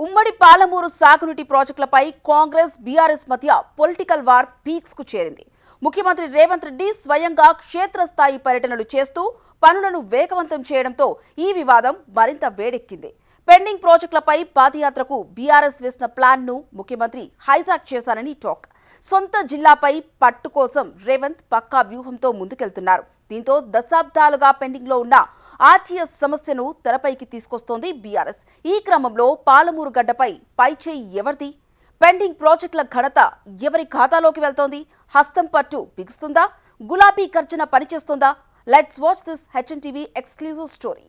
ఉమ్మడి పాలమూరు సాగునీటి ప్రాజెక్టులపై కాంగ్రెస్ బీఆర్ఎస్ మధ్య పొలిటికల్ వార్ పీక్స్ కు చేరింది. ముఖ్యమంత్రి రేవంత్ రెడ్డి స్వయంగా క్షేత్రస్థాయి పర్యటనలు చేస్తూ పనులను వేగవంతం చేయడంతో ఈ వివాదం మరింత వేడెక్కింది. పెండింగ్ ప్రాజెక్టులపై పాదయాత్రకు బీఆర్ఎస్ వేసిన ప్లాన్ ను ముఖ్యమంత్రి హైజాక్ చేశారని టాక్. సొంత జిల్లాపై పట్టు కోసం రేవంత్ పక్కా వ్యూహంతో ముందుకెళ్తున్నారు. దీంతో దశాబ్దాలుగా పెండింగ్ లో ఉన్న ఆర్టీఎస్ సమస్యను తెరపైకి తీసుకొస్తోంది బీఆర్ఎస్. ఈ క్రమంలో పాలమూరు గడ్డపై పైచేయి ఎవరిది? పెండింగ్ ప్రాజెక్టుల ఘనత ఎవరి ఖాతాలోకి వెళ్తోంది? హస్తం పట్టు బిగుస్తుందా? గులాబీ గర్జన పనిచేస్తుందా? Let's watch this HMTV exclusive story.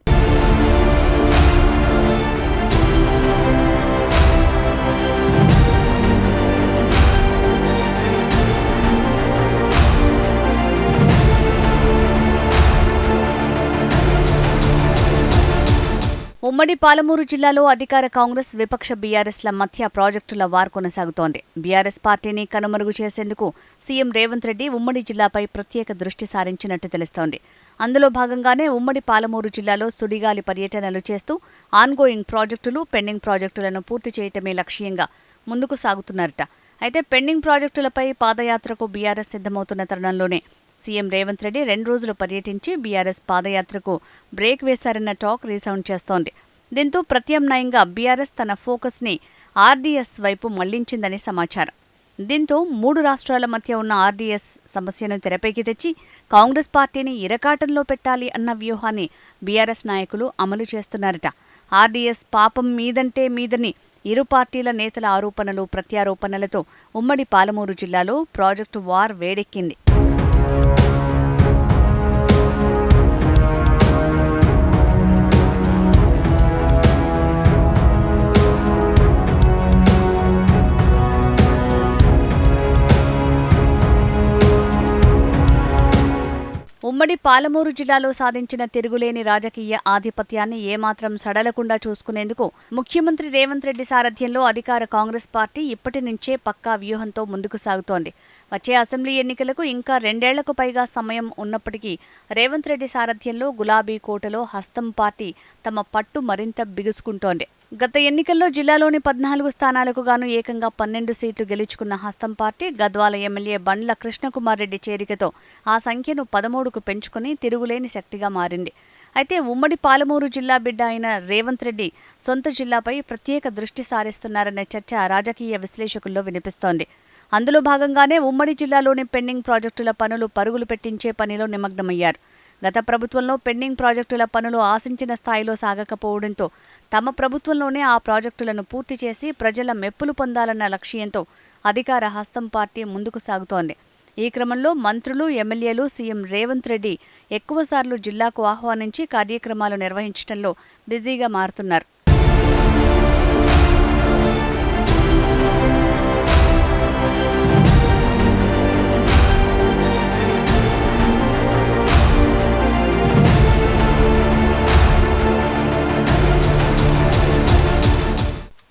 ఉమ్మడి పాలమూరు జిల్లాలో అధికార కాంగ్రెస్ విపక్ష బీఆర్ఎస్ల మధ్య ప్రాజెక్టుల వార్ కొనసాగుతోంది. బీఆర్ఎస్ పార్టీని కనుమరుగు చేసేందుకు సీఎం రేవంత్ రెడ్డి ఉమ్మడి జిల్లాపై ప్రత్యేక దృష్టి సారించినట్టు తెలుస్తోంది. అందులో భాగంగానే ఉమ్మడి పాలమూరు జిల్లాలో సుడిగాలి పర్యటనలు చేస్తూ ఆన్గోయింగ్ ప్రాజెక్టులు, పెండింగ్ ప్రాజెక్టులను పూర్తి చేయటమే లక్ష్యంగా ముందుకు సాగుతున్నారట. అయితే పెండింగ్ ప్రాజెక్టులపై పాదయాత్రకు బీఆర్ఎస్ సిద్ధమవుతున్న తరుణంలోనే సీఎం రేవంత్ రెడ్డి 2 రోజులు పర్యటించి బీఆర్ఎస్ పాదయాత్రకు బ్రేక్ వేశారన్న టాక్ రీసౌండ్ చేస్తోంది. దీంతో ప్రత్యామ్నాయంగా బీఆర్ఎస్ తన ఫోకస్ ని ఆర్డీఎస్ వైపు మళ్లించిందని సమాచారం. దీంతో 3 రాష్ట్రాల మధ్య ఉన్న ఆర్డీఎస్ సమస్యను తెరపైకి తెచ్చి కాంగ్రెస్ పార్టీని ఇరకాటంలో పెట్టాలి అన్న వ్యూహాన్ని బీఆర్ఎస్ నాయకులు అమలు చేస్తున్నారట. ఆర్డీఎస్ పాపం మీదంటే మీదని ఇరు పార్టీల నేతల ఆరోపణలు, ప్రత్యారోపణలతో ఉమ్మడి పాలమూరు జిల్లాలో ప్రాజెక్టు వార్ వేడెక్కింది. ఉమ్మడి పాలమూరు జిల్లాలో సాధించిన తిరుగులేని రాజకీయ ఆధిపత్యాన్ని ఏమాత్రం సడలకుండా చూసుకునేందుకు ముఖ్యమంత్రి రేవంత్ రెడ్డి సారథ్యంలో అధికార కాంగ్రెస్ పార్టీ ఇప్పటి నుంచే పక్కా వ్యూహంతో ముందుకు సాగుతోంది. వచ్చే అసెంబ్లీ ఎన్నికలకు ఇంకా 2 ఏళ్లకు పైగా సమయం ఉన్నప్పటికీ రేవంత్ రెడ్డి సారథ్యంలో గులాబీ కోటలో హస్తం పార్టీ తమ పట్టు మరింత బిగుసుకుంటోంది. గత ఎన్నికల్లో జిల్లాలోని 14 స్థానాలకు గాను ఏకంగా 12 సీట్లు గెలుచుకున్న హస్తం పార్టీ గద్వాల ఎమ్మెల్యే బండ్ల కృష్ణకుమార్ రెడ్డి చేరికతో ఆ సంఖ్యను 13కు పెంచుకుని తిరుగులేని శక్తిగా మారింది. అయితే ఉమ్మడి పాలమూరు జిల్లా బిడ్డ అయిన రేవంత్ రెడ్డి సొంత జిల్లాపై ప్రత్యేక దృష్టి సారిస్తున్నారన్న చర్చ రాజకీయ విశ్లేషకుల్లో వినిపిస్తోంది. అందులో భాగంగానే ఉమ్మడి జిల్లాలోని పెండింగ్ ప్రాజెక్టుల పనులు పరుగులు పెట్టించే పనిలో నిమగ్నమయ్యారు. గత ప్రభుత్వంలో పెండింగ్ ప్రాజెక్టుల పనులు ఆశించిన స్థాయిలో సాగకపోవడంతో తమ ప్రభుత్వంలోనే ఆ ప్రాజెక్టులను పూర్తి చేసి ప్రజల మెప్పులు పొందాలన్న లక్ష్యంతో అధికార హస్తం పార్టీ ముందుకు సాగుతోంది. ఈ క్రమంలో మంత్రులు, ఎమ్మెల్యేలు సీఎం రేవంత్ రెడ్డి ఎక్కువసార్లు జిల్లాకు ఆహ్వానించి కార్యక్రమాలు నిర్వహించడంలో బిజీగా మారుతున్నారు.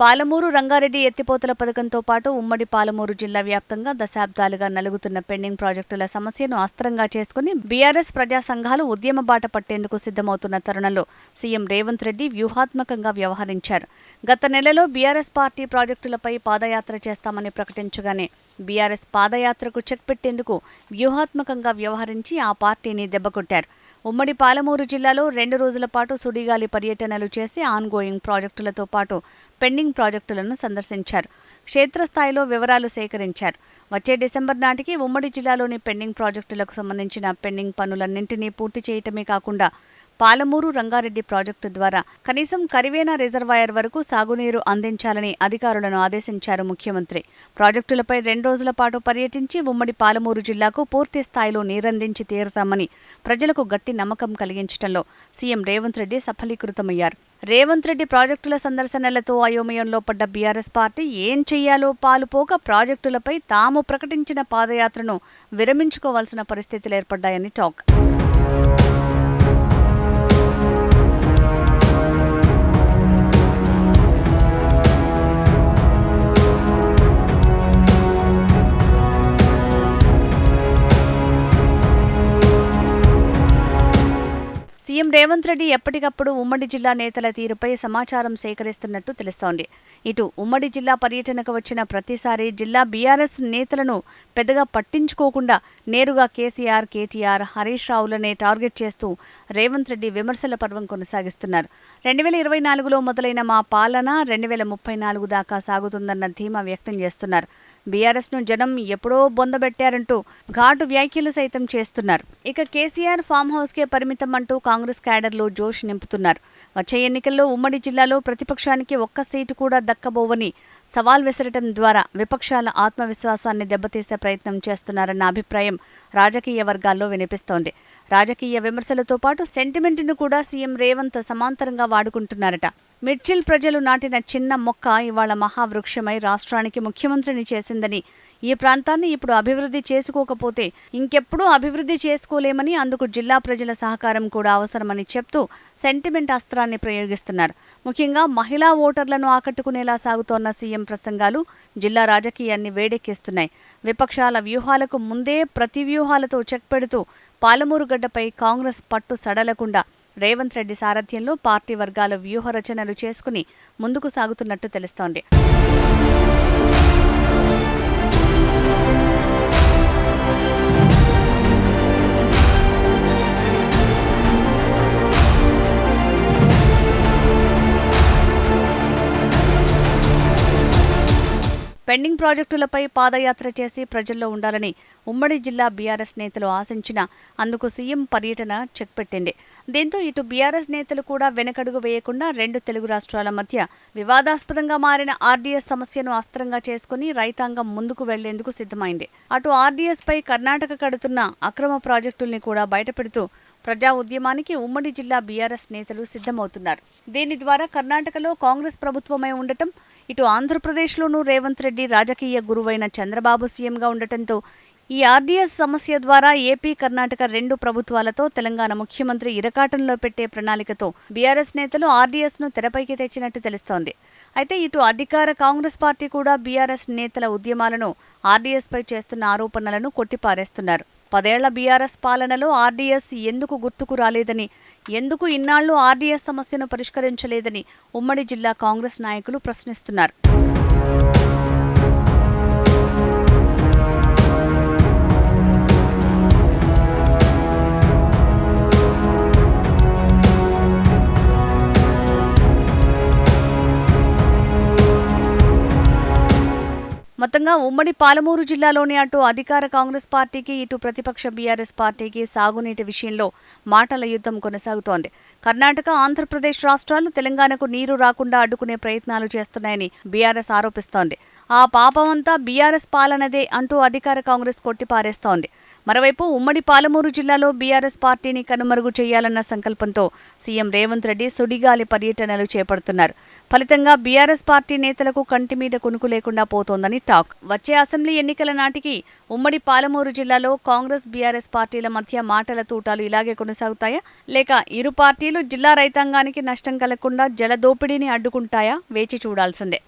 పాలమూరు రంగారెడ్డి ఎత్తిపోతల పథకంతో పాటు ఉమ్మడి పాలమూరు జిల్లా వ్యాప్తంగా దశాబ్దాలుగా నలుగుతున్న పెండింగ్ ప్రాజెక్టుల సమస్యను అస్త్రంగా చేసుకుని బీఆర్ఎస్ ప్రజా సంఘాలు ఉద్యమ బాట పట్టేందుకు సిద్ధమవుతున్న తరుణంలో సీఎం రేవంత్ రెడ్డి వ్యూహాత్మకంగా వ్యవహరించారు. గత నెలలో బీఆర్ఎస్ పార్టీ ప్రాజెక్టులపై పాదయాత్ర చేస్తామని ప్రకటించగానే బీఆర్ఎస్ పాదయాత్రకు చెక్ పెట్టేందుకు వ్యూహాత్మకంగా వ్యవహరించి ఆ పార్టీని దెబ్బకొట్టారు. ఉమ్మడి పాలమూరు జిల్లాలో 2 రోజుల పాటు సుడిగాలి పర్యటనలు చేసి ఆన్గోయింగ్ ప్రాజెక్టులతో పాటు పెండింగ్ ప్రాజెక్టులను సందర్శించారు. క్షేత్రస్థాయిలో వివరాలు సేకరించారు. వచ్చే డిసెంబర్ నాటికి ఉమ్మడి జిల్లాలోని పెండింగ్ ప్రాజెక్టులకు సంబంధించిన పెండింగ్ పనులన్నింటినీ పూర్తి చేయటమే కాకుండా పాలమూరు రంగారెడ్డి ప్రాజెక్టు ద్వారా కనీసం కరివేనా రిజర్వాయర్ వరకు సాగునీరు అందించాలని అధికారులను ఆదేశించారు ముఖ్యమంత్రి. ప్రాజెక్టులపై 2 రోజుల పాటు పర్యటించి ఉమ్మడి పాలమూరు జిల్లాకు పూర్తి స్థాయిలో నీరందించి తీరుతామని ప్రజలకు గట్టి నమ్మకం కలిగించడంలో సీఎం రేవంత్ రెడ్డి సఫలీకృతమయ్యారు. రేవంత్ రెడ్డి ప్రాజెక్టుల సందర్శనలతో అయోమయంలో పడ్డ బీఆర్ఎస్ పార్టీ ఏం చెయ్యాలో పాలుపోక ప్రాజెక్టులపై తాము ప్రకటించిన పాదయాత్రను విరమించుకోవాల్సిన పరిస్థితులు ఏర్పడ్డాయని టాక్. సీఎం రేవంత్ రెడ్డి ఎప్పటికప్పుడు ఉమ్మడి జిల్లా నేతల తీరుపై సమాచారం సేకరిస్తున్నట్టు తెలుస్తోంది. ఇటు ఉమ్మడి జిల్లా పర్యటనకు వచ్చిన ప్రతిసారి జిల్లా బీఆర్ఎస్ నేతలను పెద్దగా పట్టించుకోకుండా నేరుగా కేసీఆర్, కేటీఆర్, హరీష్ రావులనే టార్గెట్ చేస్తూ రేవంత్ రెడ్డి విమర్శల పర్వం కొనసాగిస్తున్నారు. 2024లో మొదలైన మా పాలన 2034 దాకా సాగుతుందన్న ధీమా వ్యక్తం చేస్తున్నారు. బీఆర్ఎస్ను జనం ఎప్పుడో బొందబెట్టారంటూ ఘాటు వ్యాఖ్యలు సైతం చేస్తున్నారు. ఇక కేసీఆర్ ఫామ్ హౌస్కే పరిమితం అంటూ కాంగ్రెస్ క్యాడర్లో జోష్ నింపుతున్నారు. వచ్చే ఎన్నికల్లో ఉమ్మడి జిల్లాలో ప్రతిపక్షానికి ఒక్క సీటు కూడా దక్కబోవని సవాల్ విసరటం ద్వారా విపక్షాల ఆత్మవిశ్వాసాన్ని దెబ్బతీసే ప్రయత్నం చేస్తున్నారన్న అభిప్రాయం రాజకీయ వర్గాల్లో వినిపిస్తోంది. రాజకీయ విమర్శలతో పాటు సెంటిమెంట్ను కూడా సీఎం రేవంత్ సమాంతరంగా వాడుకుంటున్నారట. మిడ్చిల్ ప్రజలు నాటిన చిన్న మొక్క ఇవాళ మహావృక్షమై రాష్ట్రానికి ముఖ్యమంత్రిని చేసిందని, ఈ ప్రాంతాన్ని ఇప్పుడు అభివృద్ధి చేసుకోకపోతే ఇంకెప్పుడూ అభివృద్ధి చేసుకోలేమని, అందుకు జిల్లా ప్రజల సహకారం కూడా అవసరమని చెప్తూ సెంటిమెంట్ అస్త్రాన్ని ప్రయోగిస్తున్నారు. ముఖ్యంగా మహిళా ఓటర్లను ఆకట్టుకునేలా సాగుతోన్న సీఎం ప్రసంగాలు జిల్లా రాజకీయాన్ని వేడెక్కిస్తున్నాయి. విపక్షాల వ్యూహాలకు ముందే ప్రతి వ్యూహాలతో చెక్ పెడుతూ పాలమూరు గడ్డపై కాంగ్రెస్ పట్టు సడలకుండా రేవంత్ రెడ్డి సారథ్యంలో పార్టీ వర్గాల వ్యూహ రచనలు చేసుకుని ముందుకు సాగుతున్నట్టు తెలుస్తోంది. పెండింగ్ ప్రాజెక్టులపై పాదయాత్ర చేసి ప్రజల్లో ఉండాలని ఉమ్మడి జిల్లా బీఆర్ఎస్ నేతలు ఆశించినా అందుకు సీఎం పర్యటన చెక్ పెట్టింది. దీంతో ఇటు బీఆర్ఎస్ నేతలు కూడా వెనకడుగు వేయకుండా రెండు తెలుగు రాష్ట్రాల మధ్య వివాదాస్పదంగా మారిన ఆర్డీఎస్ సమస్యను అస్త్రంగా చేసుకుని రైతాంగం ముందుకు వెళ్లేందుకు సిద్ధమైంది. అటు ఆర్డీఎస్ పై కర్ణాటక కడుతున్న అక్రమ ప్రాజెక్టుల్ని కూడా బయటపెడుతూ ప్రజా ఉద్యమానికి ఉమ్మడి జిల్లా బీఆర్ఎస్ నేతలు సిద్ధమవుతున్నారు. దీని ద్వారా కర్ణాటకలో కాంగ్రెస్ ప్రభుత్వమై ఉండటం, ఇటు ఆంధ్రప్రదేశ్లోనూ రేవంత్ రెడ్డి రాజకీయ గురువైన చంద్రబాబు సీఎంగా ఉండటంతో ఈ ఆర్డీఎస్ సమస్య ద్వారా ఏపీ, కర్ణాటక రెండు ప్రభుత్వాలతో తెలంగాణ ముఖ్యమంత్రి ఇరకాటంలో పెట్టే ప్రణాళికతో బీఆర్ఎస్ నేతలు ఆర్డీఎస్ను తెరపైకి తెచ్చినట్టు తెలుస్తోంది. అయితే ఇటు అధికార కాంగ్రెస్ పార్టీ కూడా బీఆర్ఎస్ నేతల ఉద్యమాలను, ఆర్డీఎస్పై చేస్తున్న ఆరోపణలను కొట్టిపారేస్తున్నారు. 10 ఏళ్ల బీఆర్ఎస్ పాలనలో ఆర్డీఎస్ ఎందుకు గుర్తుకు రాలేదని, ఎందుకు ఇన్నాళ్లు ఆర్డీఎస్ సమస్యను పరిష్కరించలేదని ఉమ్మడి జిల్లా కాంగ్రెస్ నాయకులు ప్రశ్నిస్తున్నారు. మొత్తంగా ఉమ్మడి పాలమూరు జిల్లాలోని అటు అధికార కాంగ్రెస్ పార్టీకి, ఇటు ప్రతిపక్ష బీఆర్ఎస్ పార్టీకి సాగునీటి విషయంలో మాటల యుద్ధం కొనసాగుతోంది. కర్ణాటక, ఆంధ్రప్రదేశ్ రాష్ట్రాలు తెలంగాణకు నీరు రాకుండా అడ్డుకునే ప్రయత్నాలు చేస్తున్నాయని బీఆర్ఎస్ ఆరోపిస్తోంది. ఆ పాపమంతా బీఆర్ఎస్ పాలనదే అంటూ అధికార కాంగ్రెస్ కొట్టిపారేస్తోంది. మరోవైపు ఉమ్మడి పాలమూరు జిల్లాలో బీఆర్ఎస్ పార్టీని కనుమరుగు చేయాలన్న సంకల్పంతో సీఎం రేవంత్ రెడ్డి సుడిగాలి పర్యటనలు చేపడుతున్నారు. ఫలితంగా బీఆర్ఎస్ పార్టీ నేతలకు కంటి మీద కునుకు లేకుండా పోతోందని టాక్. వచ్చే అసెంబ్లీ ఎన్నికల నాటికి ఉమ్మడి పాలమూరు జిల్లాలో కాంగ్రెస్, బీఆర్ఎస్ పార్టీల మధ్య మాటల తూటాలు ఇలాగే కొనసాగుతాయా, లేక ఇరు పార్టీలు జిల్లా రైతాంగానికి నష్టం కలగకుండా జలదోపిడీని అడ్డుకుంటాయా వేచి చూడాల్సిందే.